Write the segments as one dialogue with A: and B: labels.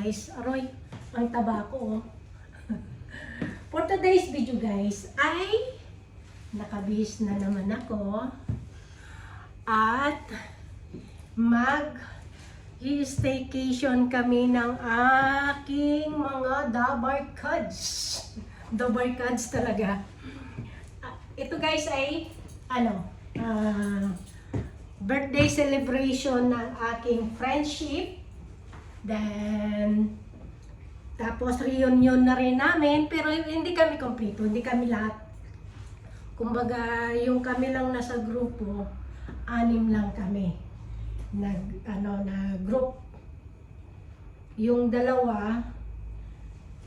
A: guys. Aroy, ang taba ko. For today's video guys, ay nakabihis na naman ako. At mag-staycation kami ng aking mga dabarkads. Dabarkads talaga. Ito guys ay birthday celebration ng aking friendship. Then tapos reunion na rin namin, pero hindi kami kompleto, hindi kami lahat. Kumbaga, yung kami lang nasa grupo, 6 lang kami. Na group. Yung dalawa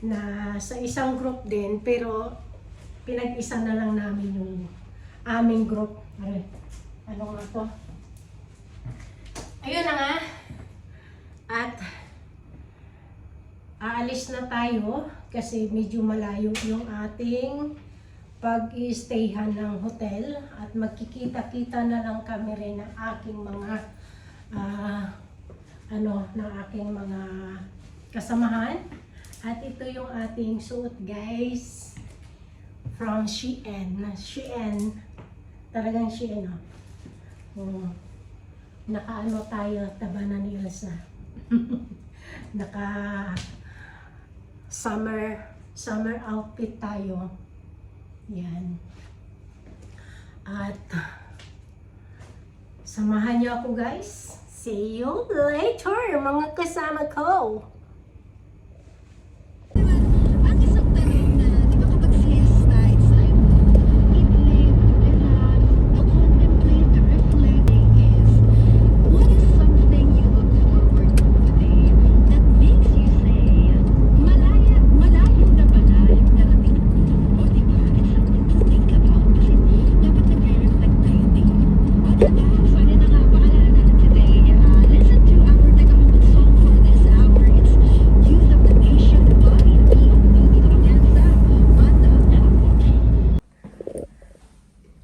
A: na sa isang group din, pero pinag-isa na lang namin yung aming group. Ano nga to? Ayun na nga. At aalis na tayo kasi medyo malayo yung ating pag-i-stayhan ng hotel at magkikita-kita na lang kami rin ng aking mga ng aking mga kasamahan. At ito yung ating suot guys from Shein. Shein. Talagang Shein, naka tayo, tabanan ni Elsa. Naka summer outfit tayo. Yan. At samahan niyo ako guys. See you later mga kasama ko.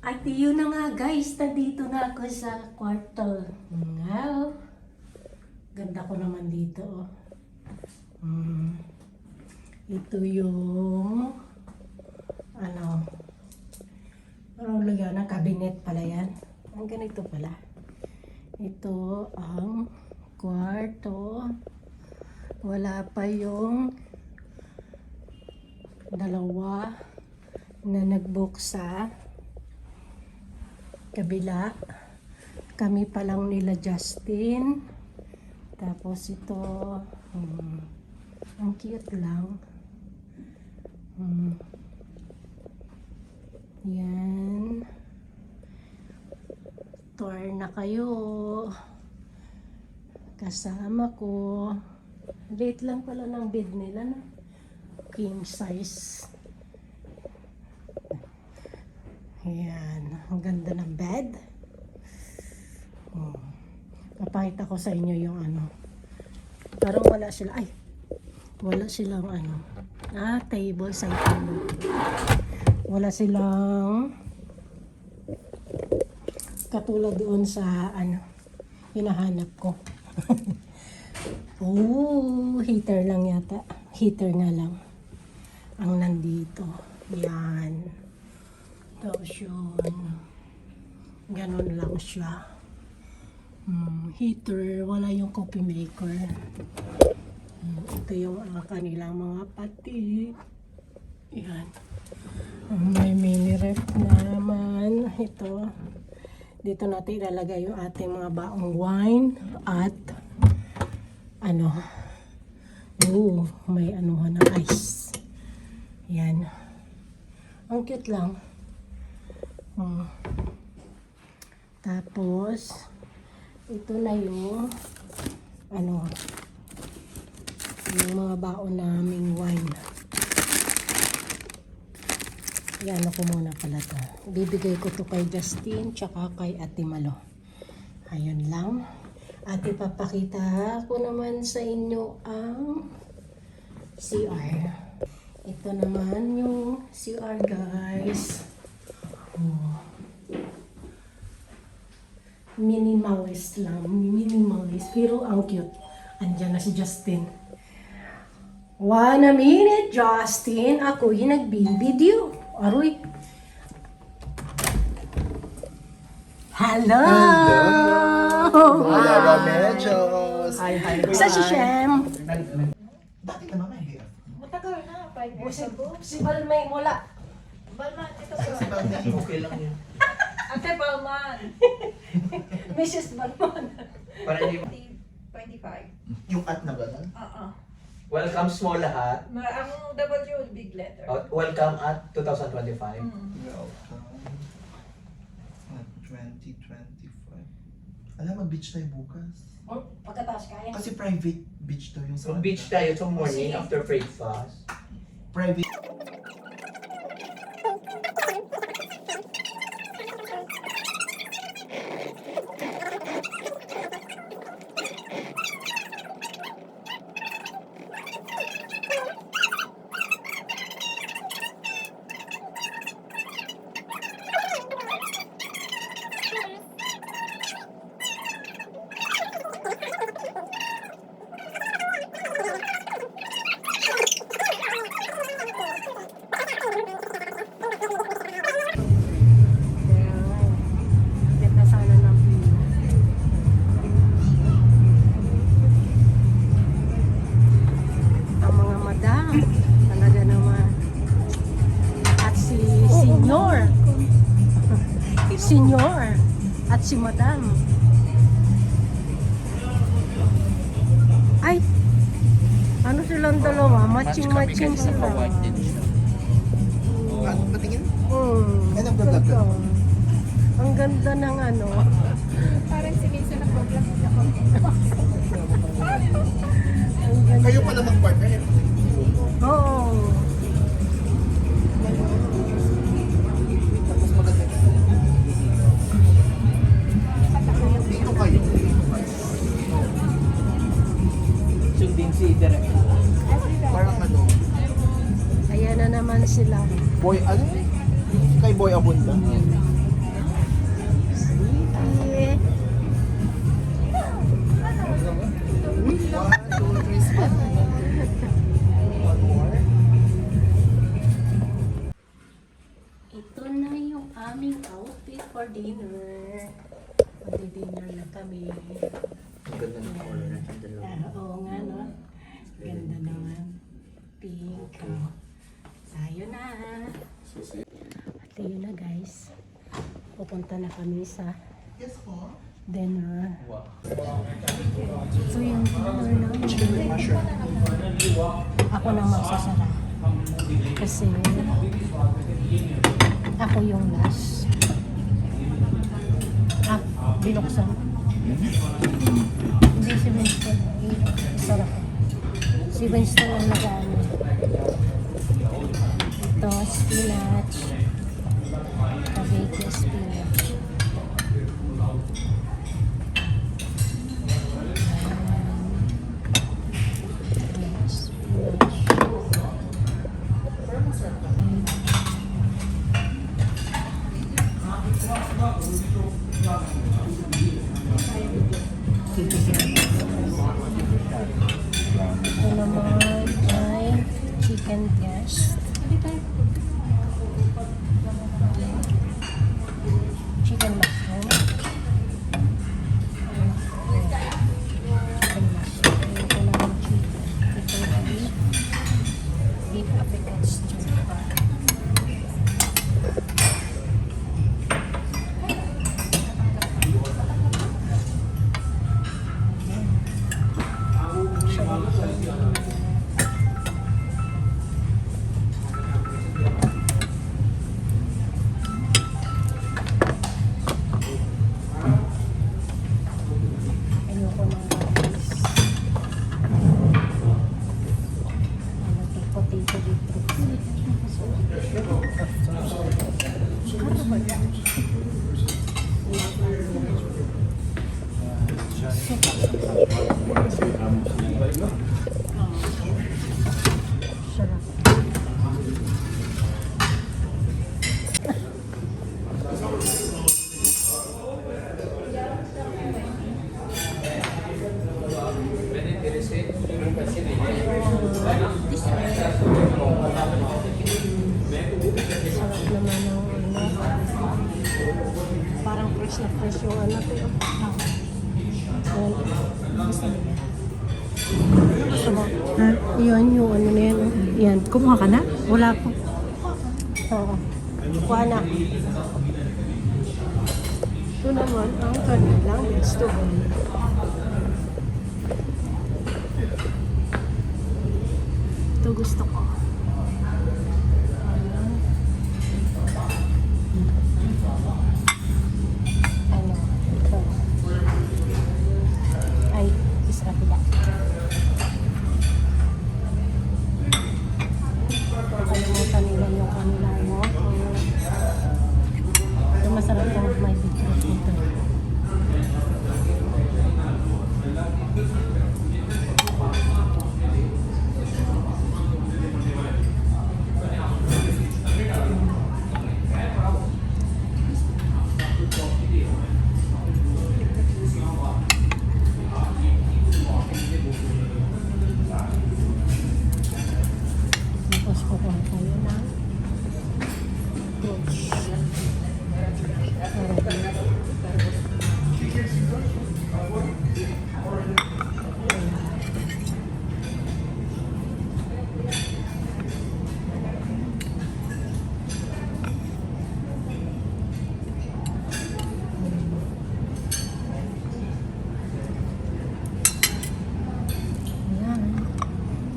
A: At yun na nga guys, nandito na ako sa kwarto. Wow! Ganda ko naman dito. Ito yung parang lagyan ng cabinet pala yan. Ang ganito pala. Ito ang kwarto. Wala pa yung dalawa na nag-book sa kabila. Kami pa lang nila Justin. Tapos ito, ang cute lang. Yan. Tour na kayo. Kasama ko. Late lang pala ng bed nila, no? King size. Ayan, ang ganda ng bed. Papakita ko sa inyo yung parang wala sila, wala silang table, side table. Wala silang katulad doon sa hinahanap ko. Heater lang yata. Heater nga lang ang nandito. Yan. Tapos yun, ganun lang siya. Heater, wala yung coffee maker. Ito yung kanilang mga pati. Yan. May mini ref naman. Ito. Dito natin ilalagay yung ating mga baong wine. At may na ice. Yan. Ang cute lang. Tapos ito na yung yung mga baon naming wine. Yan ako muna pala to. Bibigay ko to kay Justin tsaka kay Ate Malo. Ayun lang. At ipapakita ko naman sa inyo ang CR. Ito naman yung CR guys. Minimalist lang. Minimalist. Pero ang cute. Andyan na si Justin. 1 minute, Justin. Ako yung nagbibideo. Aroy. Hello!
B: Mga Ramechos!
C: Hi.
A: Isa si Shem.
B: Bakit naman may hair?
D: Matagal na, 5 years ago.
A: Si Balmay mula.
D: Balman, ito
B: Kasi
D: sa...
B: bakit okay lang yun?
D: Ate Balman.
A: Mrs. Balmon.
C: Para hindi
D: 25.
B: Yung at na gano'n?
C: welcome sa mga lahat.
D: Ang W, big letter.
C: Welcome at 2025.
B: Welcome. 2025. Alam, mag-beach tayo bukas.
A: Pagkatapos kaya.
B: Kasi private beach daw yung
C: So
B: sa
C: beach tayo sa morning after breakfast.
B: Private.
A: Ganda sana ng view. Ang mga madam, talaga naman. At si Senyor. Senyor. At si madam. Ay! Ano silang dalawa? Matching-matching sila.
B: Ano patingin?
A: Mm,
B: Ano ang ganda?
A: Ang ganda ng ano.
D: Parang si Mason na program ako.
A: Ang ganda.
B: Kayo pa naman partner.
A: Oo.
B: Tapos maganda. Dito kayo.
C: Sundin si Direk.
B: Parang ano.
A: Ayan na naman sila.
B: Boy, ano? Kay Boy Abunda.
A: Sige.
B: 1, 2, 3, smile. One more.
A: Ito na yung aming outfit for dinner. Magdi-dinner na kami.
C: Ang ganda ng color natin dalawa.
A: Oo nga, no? Ganda naman. Pink. Tayo na. At yun na, guys. Pupunta na kami sa
B: Yes po.
A: dinner.
C: Wow.
A: So yung dinner namin. Ako na magsasara. Kasi ako yung last. Binuksan. Hindi si Winston. Isara ko. Si Winston ang nag-ano. Ito, spinach. Cabbage spinach. Ito naman ay chicken breast. Chicken mushroom. Fresh na fresh yung ano to. Gusto mo? Yan yung ano na yan. Yan.
E: Kumuha ka na?
A: Wala po. Oo. Kuha na. Ito naman, ang kanilang vegetable. Ito gusto ko. Ano? Ito. Ay, isa pila. Kalimutan nila yung kanila mo. Ito masarap yung may beetroot dito. Tapos kukuha tayo ng fruits. Ayan.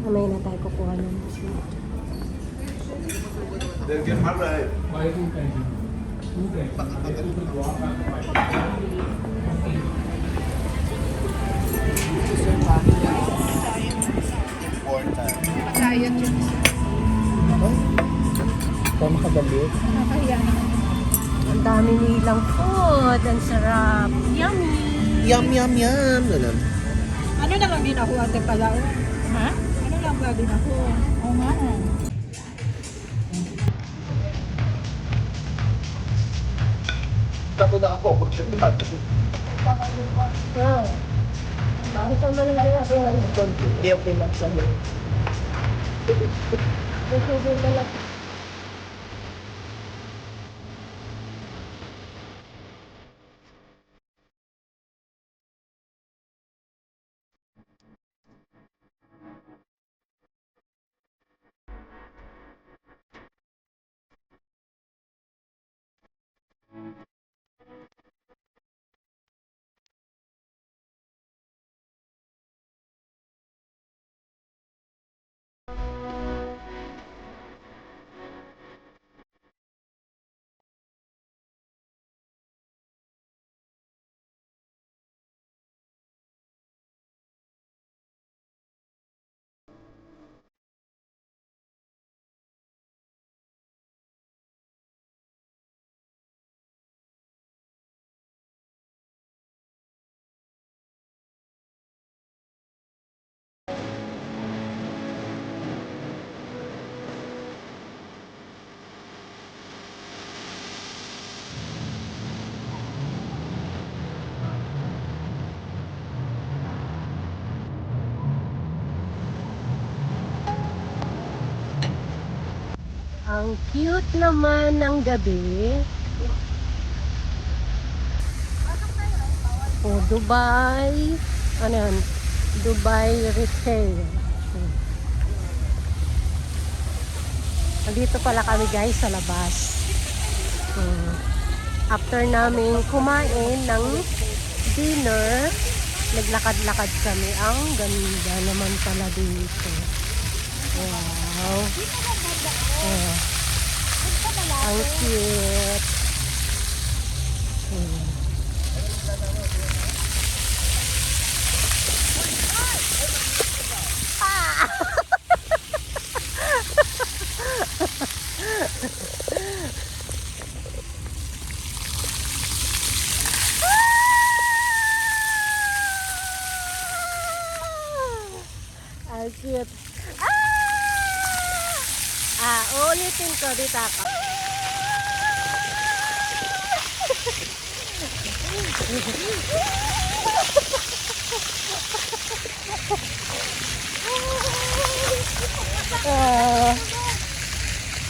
A: Mamaya na tayo kukuha ng fruit.
B: Important.
D: Diet yun.
C: Para makadali.
D: Nakakahiya naman.
A: Ang dami nilang food. Ang sarap. Yummy!
B: Yum, yum, yum. Ganun.
D: Ano naman ginako ate pala? Ha? Ano lang ba ginako? Oo nga.
B: Tato na ako.
A: Ah. Bakit naman lang ako ng
B: Hindi ako pinagsabi.
A: sugar na lang? Ang cute naman ng gabi. Oh, Dubai. Ano yan? Dubai Retail. Nandito pala kami guys sa labas. After namin kumain ng dinner, naglakad-lakad kami. Ang ganda naman pala dito. Wow. Oh. Ang cute. Ang cute. Ulitin ko dito ako.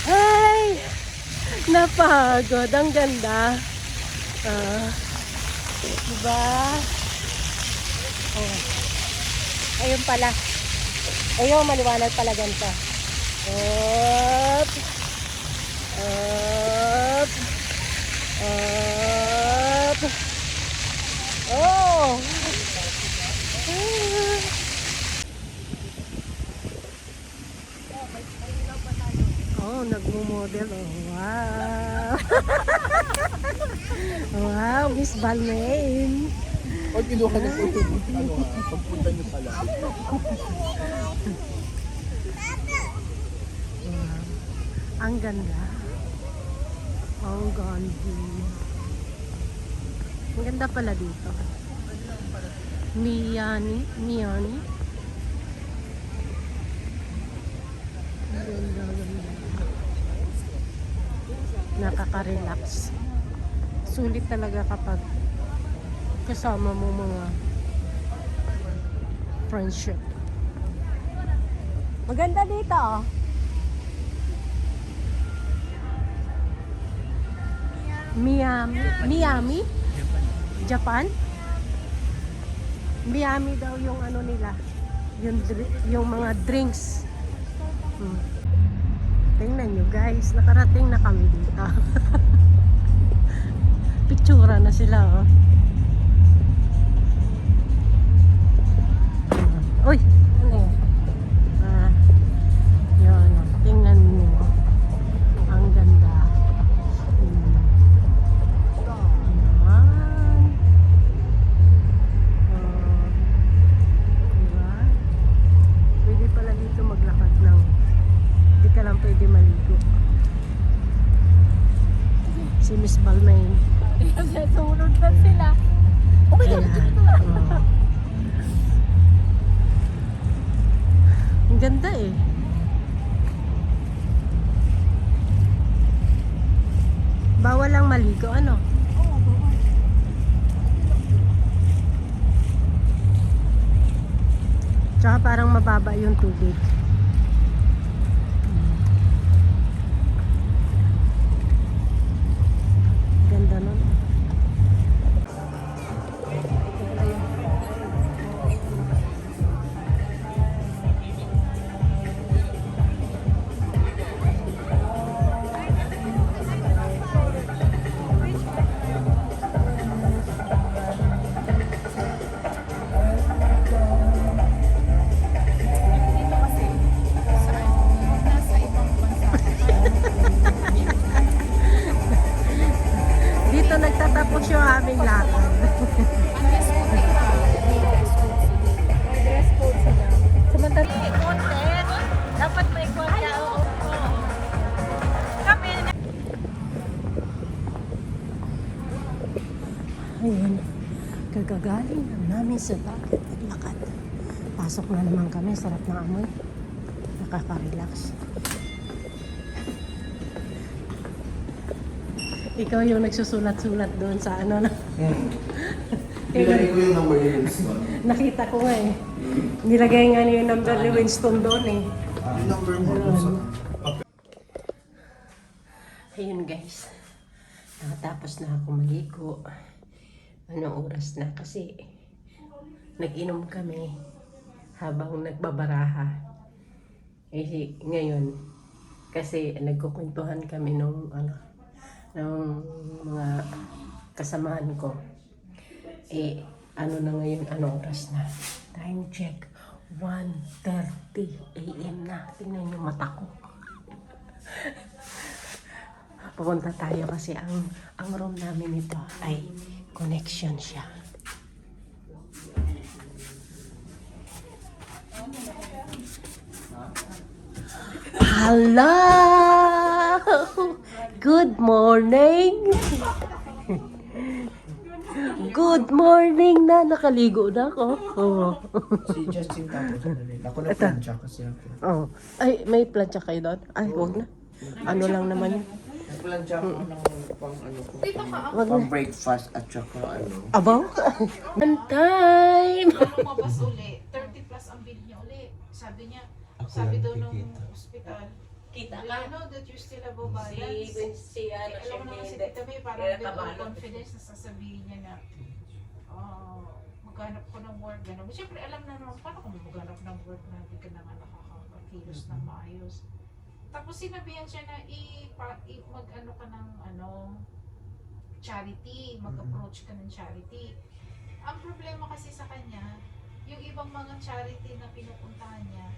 A: Ay, napagod. Ang ganda. Diba? Oh. Ayun pala. Ayun, maliwanag pala ganito. Up. Up. Up. Oh. Oh, nagmo-model. Oh, wow. Wow, Miss Balmain.
B: O, kinuha na po ito. Ano nga, pagpunta niyo pala.
A: Ang ganda. Ang ganda. Ang ganda pala dito. Miyani. Ang ganda, ganda. Nakaka-relax. Sulit talaga kapag kasama mo mga friendship. Maganda dito, oh. Miami? Japan? Miami daw yung ano nila. Yung mga drinks. Tingnan nyo guys, nakarating na kami dito. Pictura na sila, oh. Uy! Ano yun? Yun, oh. Tingnan nyo. Ang ganda. Ayan. Diba? Pwede pala dito maglakad ng hindi ka lang pwede maligo. Si Miss Balmain.
D: Sunod na sila.
A: Ayan. Ang ganda eh. Bawal lang maligo, ano? Tsaka parang mababa yung tubig. Ganda nun. Dito nagtatapos yung aming lakad.
D: Dress code sila. Samantala, content. Dapat may content. Kami na.
A: Ayun, kagagaling lang namin sa dagat at lakad. Pasok na naman kami, sarap na amoy. Nakaka-relax. Ikaw yung nagsusulat-sulat doon sa ano na.
B: Nilagay ko yung number ni Winston.
A: Nakita ko nga eh. Nilagay nga niya yung number ni Winston doon eh.
B: Yung number mo doon sa...
A: Ayun guys, nakatapos na ako maligo. Anong oras na? Kasi nag-inom kami habang nagbabaraha. Eh ngayon, kasi nagkukwentuhan kami nung mga kasamahan ko. Eh, ano na ngayon, anong oras na? Time check, 1:30 AM na. Tingnan yung mata ko. Pupunta tayo kasi ang room namin ito ay connection siya. Hello! Good morning! Good morning na! Nakaligo na ako. Oh.
B: Si Justin tapos. Ako na plancha kasi ako.
A: Oh. Ay, may plancha kayo doon? Ay, huwag na. Ano lang naman yun.
B: Plancha ako ng pang ano ko.
A: Wag na.
B: Pang breakfast at saka ano.
A: Abaw? One time!
E: Lumabas uli, 30 plus ang bill niya uli. Sabi niya, sabi daw ng ospital,
A: Kita
E: I know that you're still above balance.
A: si
E: Alam mo naman si Tita May, parang with all confidence na sasabihin niya na maghanap ko ng work, gano'n. Siyempre, alam na naman, paano kung maghanap ng work na hindi ka naman nakakakilos na maayos. Tapos sinabihan siya na mag-ano ka ng charity, mag-approach ka ng charity. Ang problema kasi sa kanya, yung ibang mga charity na pinupuntahan niya,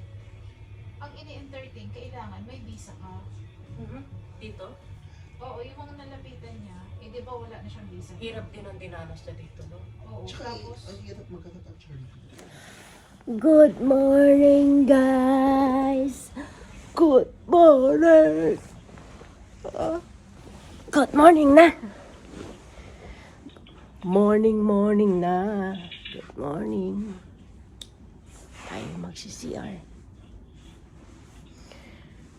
E: ang ini-entertain, kailangan may visa ka.
F: Dito?
E: Oo, yung mga nalapitan niya, di ba wala na siyang visa?
F: Hirap din ang dinanas niya dito, no?
E: Oo,
B: Tsaka,
E: tapos,
B: ang hirap maghanap ng charity.
A: Good morning, guys. Good morning. Good morning na. Morning na. Good morning. Tayo magsi-CR.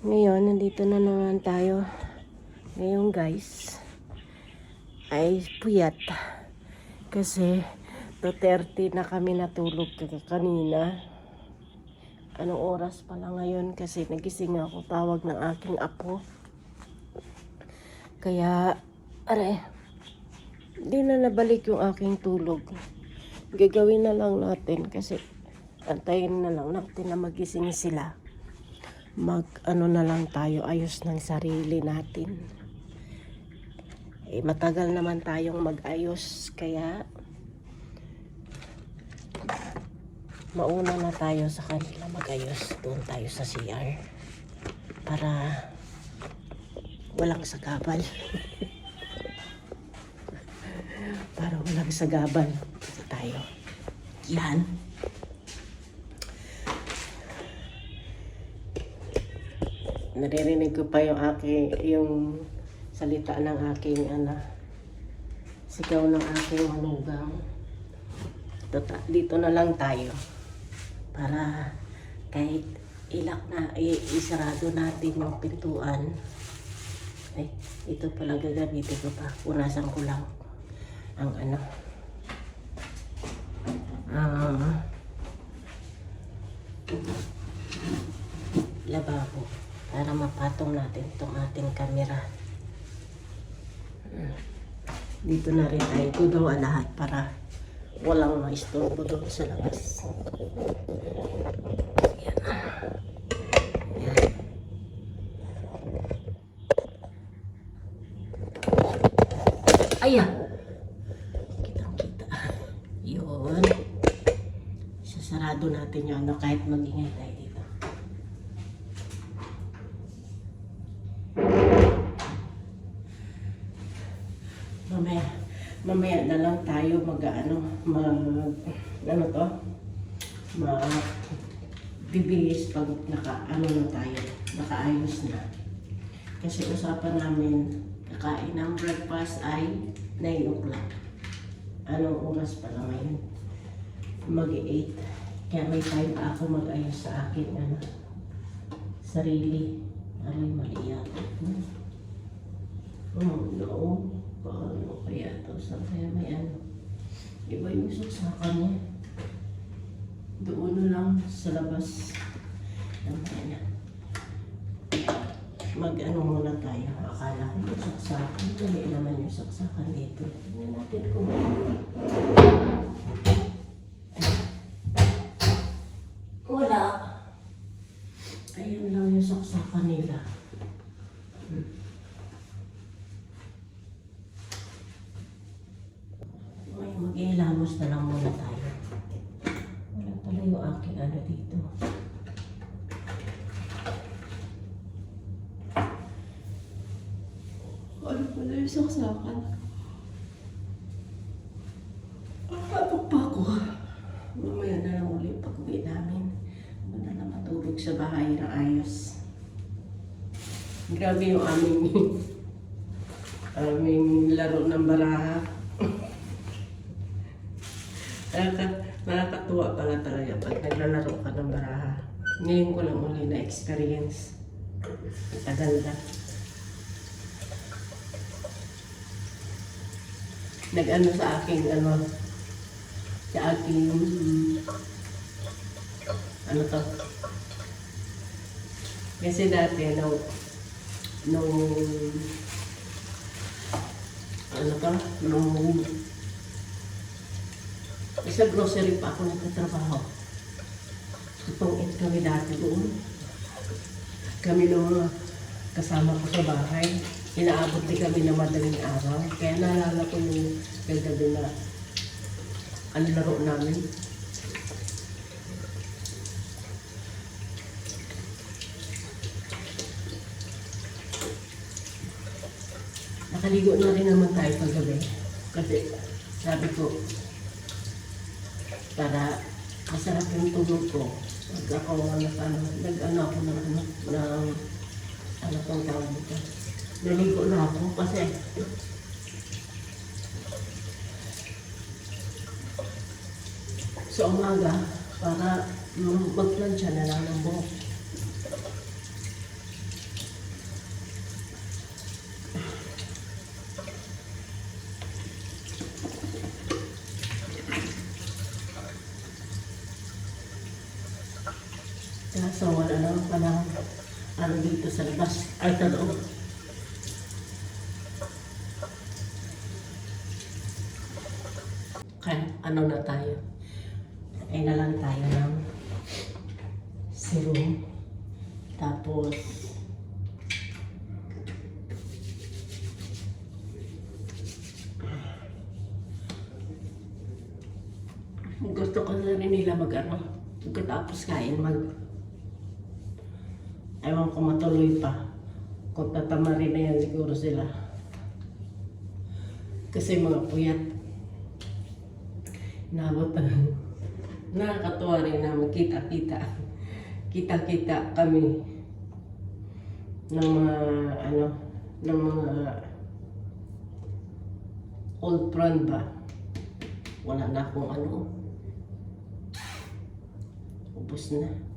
A: Ngayon, nandito na naman tayo. Ngayon, guys, ay puyat. Kasi 2:30 na kami natulog kanina. Anong oras pala ngayon? Kasi nagising ako, tawag ng aking apo. Kaya, di na nabalik yung aking tulog. Gagawin na lang natin kasi antayin na lang natin na magising sila. Na lang tayo, ayos ng sarili natin. Matagal naman tayong mag-ayos, kaya mauna na tayo sa kanila mag-ayos. Doon tayo sa CR para walang sagabal. Para walang sagabal. Kasi tayo. Yan. Naririnig ko pa yung salita ng aking sigaw ng aking manugang. Dito na lang tayo para kahit isarado natin yung pintuan. Ay, ito pala gagamitin ko pa. Punasan ko lang ang lababo para mapatong natin itong ating camera. Dito na rin tayo gugawa lahat para walang maistorbo doon sa labas. Yan. Yan. Ayan. Kitang-kita. Yun. Sasarado natin yung kahit mag-ingay tayo dito. Mamaya na lang tayo bibihis pag nakaayos na. Kasi usapan namin, kakain ng breakfast ay 9 o'clock. Anong oras pa lang ngayon? Mag-8. Kaya may time pa ako mag-ayos sa akin sarili. Mali yata. No. Paano kaya ito? Saan kaya may iba yung saksakan niya. Doon lang sa labas. Muna tayo. Akala ko yung saksakan. Dali naman yung saksakan dito. Tingnan natin kung wala. Ayun lang yung saksakan nila. Mag-iilamos na lang muna tayo. Wala pala yung aking dito. Ano pala yung saksakan? Patok pa ako. Mamaya na lang ulit pag-uwi namin. Wala na matulog sa bahay na ayos. Grabe yung aming laro ng baraha. Nakakatuwa pala talaga pag naglalaro ka ng baraha. Ngayon ko lang uli na experience. Tagal na. Nag-ano sa aking kasi dati
G: Sa grocery pa ako nagtatrabaho. Itong kami dati doon. Kami ng mga kasama ko sa bahay. Inaabot din kami na madaling araw. Kaya naalala ko yung kagabi na ang laro namin. Nakaligo na rin naman tayo paggabi. Kasi sabi ko, para masarap yung tulog ko. Pag ako nag-ano ako ng ano pang tawag dito. Naligo na ako kasi sa umaga para magplansya na lang ng buhok. Kaso wala naman palang ano dito sa labas. Ay, sa loob. Kaya ano na tayo? Ay na lang tayo ng serum. Tapos gusto ko na rin nila mag-ano. Pagkatapos kain ewan ko matuloy pa. Kung tatama rin na yan siguro sila. Kasi mga puyat. Inabot na. Nakakatuwa rin na magkita-kita. Kita-kita kami ng mga ng mga old friend ba. Wala na akong ubos na.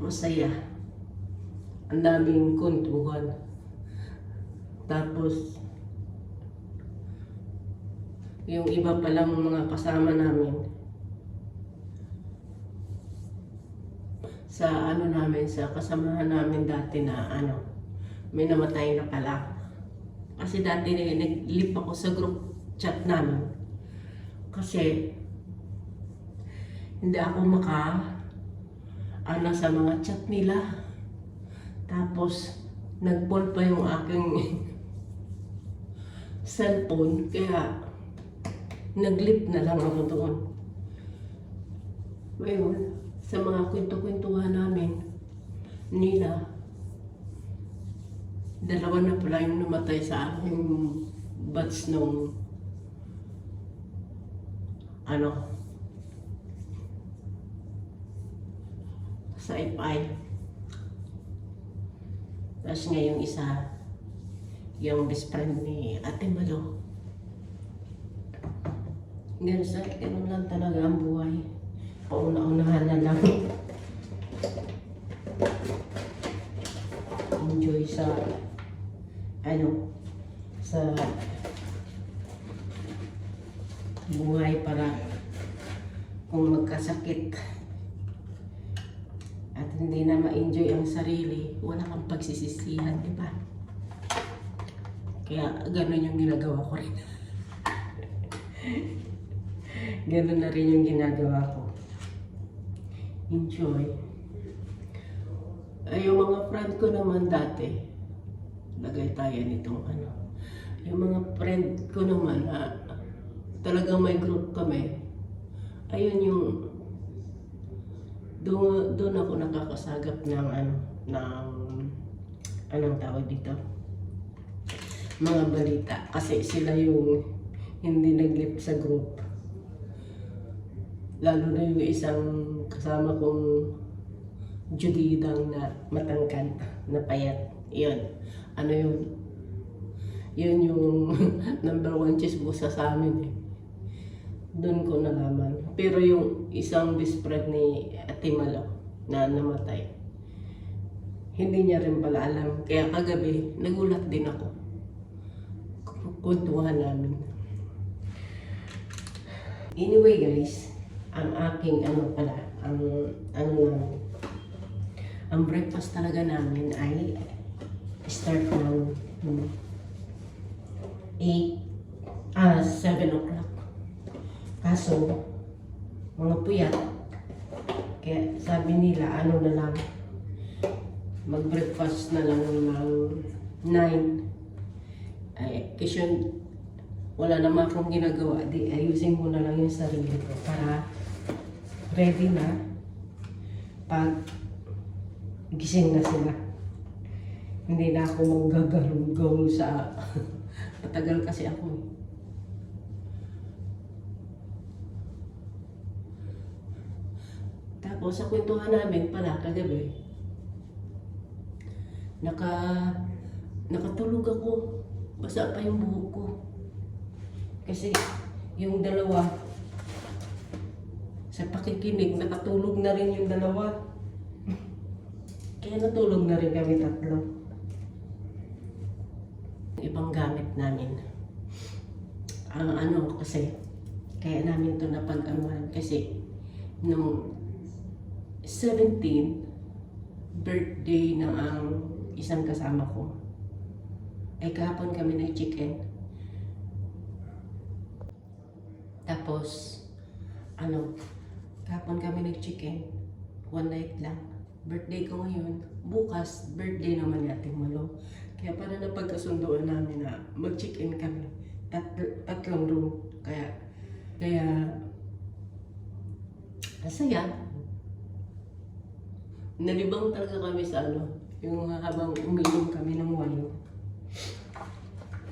G: Masaya. Ang daming kwentuhan. Tapos, yung iba palang mga kasama namin sa sa kasamahan namin dati na may namatay na pala. Kasi dati nag-lip ako sa group chat namin. Kasi hindi ako sa mga chat nila. Tapos, nag-fall pa yung aking cellphone. Kaya, nag-lip na lang ako doon. Ngayon, sa mga kwento-kwentuhan namin nila, dalawa na pala yung namatay sa aking batch nung sa FI. Tapos ngayong isa, yung best friend ni Ate Malo. Ganun lang talaga ang buhay. Pauna-unahan na lang. Enjoy sa buhay para kung magkasakit at hindi na ma-enjoy ang sarili, wala kang pagsisisihan, di ba? Kaya gano'n yung ginagawa ko rin. Gano'n na rin yung ginagawa ko. Enjoy. Ay, yung mga friend ko naman dati, lagay tayo nitong yung mga friend ko naman, talagang may group kami. Ayun yung doon ako nakakasagap ng anong tawag dito? Mga balita. Kasi sila yung hindi nag-lip sa group. Lalo na yung isang kasama kong Judidang na matangkad, na payat. Yun. Yun yung number 1 chismosa sa amin eh. Doon ko nalaman. Pero yung isang best friend ni Ate Malo na namatay, hindi niya rin pala alam. Kaya kagabi, nagulat din ako. Kuntuhan namin. Anyway guys, ang aking ano pala, ang breakfast talaga namin ay start ng 7 o'clock. Kaso, mga puyat, kaya sabi nila ano na lang, mag-breakfast na lang ng 9. Ay, kasi wala naman akong ginagawa, di ayusin ko na lang yung sarili ko para ready na pag gising na sila. Hindi na ako manggagahol sa matagal kasi ako. Tapos sa kwentuhan namin pala kagabi, nakatulog ako. Basa pa yung buhok ko. Kasi yung dalawa, sa pakikinig, nakatulog na rin yung dalawa. Kaya natulog na rin kami tatlo. Ibang gamit namin. Ang kasi, kaya namin ito napag-anuhan kasi nung 17, birthday ng isang kasama ko, ay kahapon kami nag-chicken. Tapos, kahapon kami nag-chicken, one night lang. Birthday ko ngayon, bukas, birthday naman ni Ate Malo. Kaya para napagkasundoan namin na mag-chicken kami. Tatlong room. Kaya, masaya. Nalibang talaga kami sa yung habang uminom kami ng wine.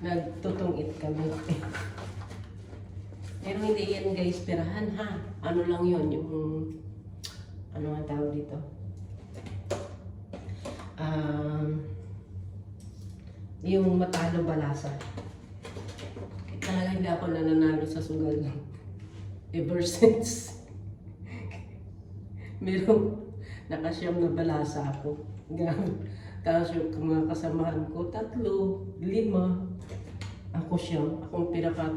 G: Nagtutungit kami. Pero hindi yan guys, perahan ha. Ano lang yun, yung, ano ang tawag dito? Yung matalo balasa. Talaga hindi ako nananalo sa sugal. Ever since. Merong nakasyam na balasa ako. Tapos yung mga kasamahan ko, 3, 5. Ako siyam. Akong pinaka,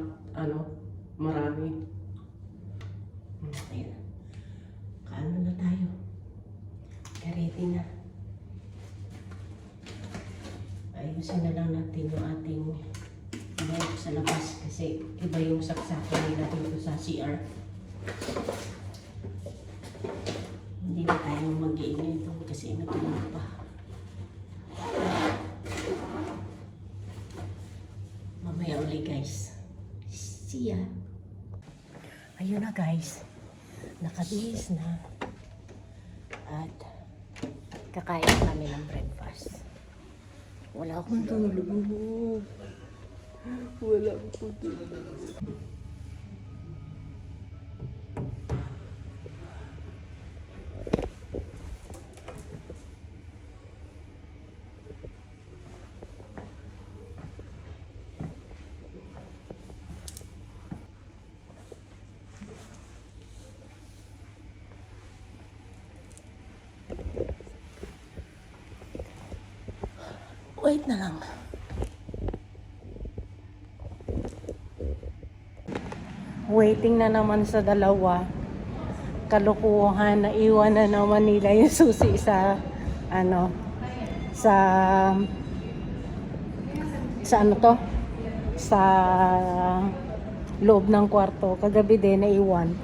G: marami. Ayan. Kaano na tayo? Ready na. Ayusin na lang natin yung ating bag sa labas kasi iba yung saksakan nila dito sa CR. Hindi na tayo mag-iingay doon kasi natulog pa. Mamaya ulit guys. See ya! Ayun na guys. Nakabihis na. At kakain kami ng breakfast. Wala akong tulog. Wala akong tulog. Wait na lang. Waiting na naman sa dalawa. Kalukuhan na iwan na naman nila yung susi sa sa loob ng kwarto. Kagabi din naiwan.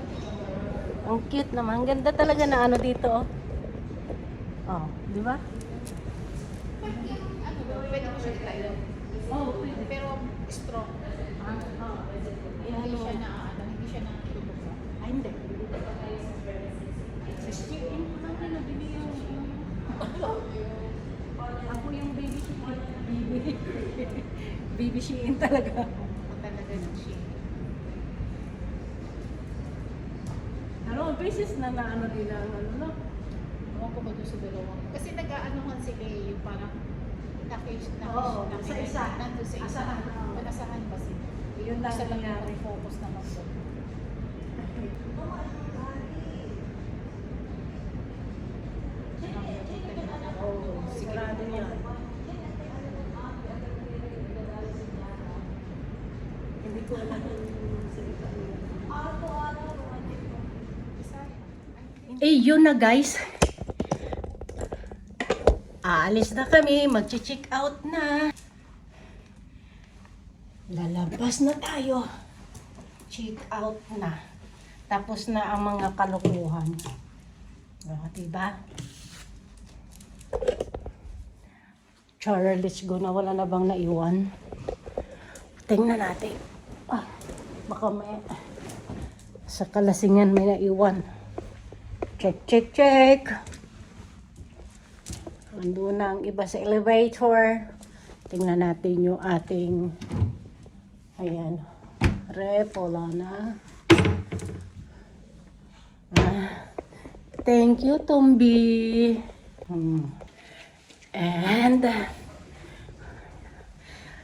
G: Ang cute naman. Ganda talaga na dito. Oh, di ba?
E: Pwede mo siya itayo. Pero strong. Hindi siya na lubog.
A: Ay, hindi. Sa chicken ko natin nabili yung ako yung baby Shein. Baby Shein talaga.
E: Ako talaga ng siya.
A: Beses na nila no?
E: Ewan ko ba doon sa dalawang. Kasi nag-aanohan sila yung parang
A: Oo, sa isa.
E: Nandun sa isa.
A: Asahan, oo.
E: Panasahan ba sila?
A: Yun lang
E: Isa lang
A: nangyari.
E: focus naman doon.
A: Oo, sigurado yan. Hindi ko alam yung salita niya. yun na guys. Aalis na kami, mag-check out na. Lalabas na tayo. Check out na. Tapos na ang mga kalokohan. Diba? Chara, let's go na. Wala na bang naiwan? Tingnan natin. Baka may sa kalasingan may naiwan. Check. Andun na ang iba sa elevator. Tingnan natin yung ating ayan. Rep, wala na. Thank you, Tombi. And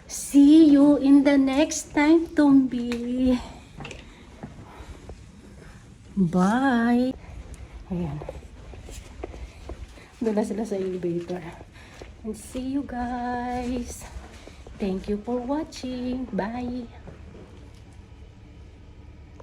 A: see you in the next time, Tombi. Bye. Ayan. Doon na sila sa elevator. And see you guys. Thank you for watching. Bye.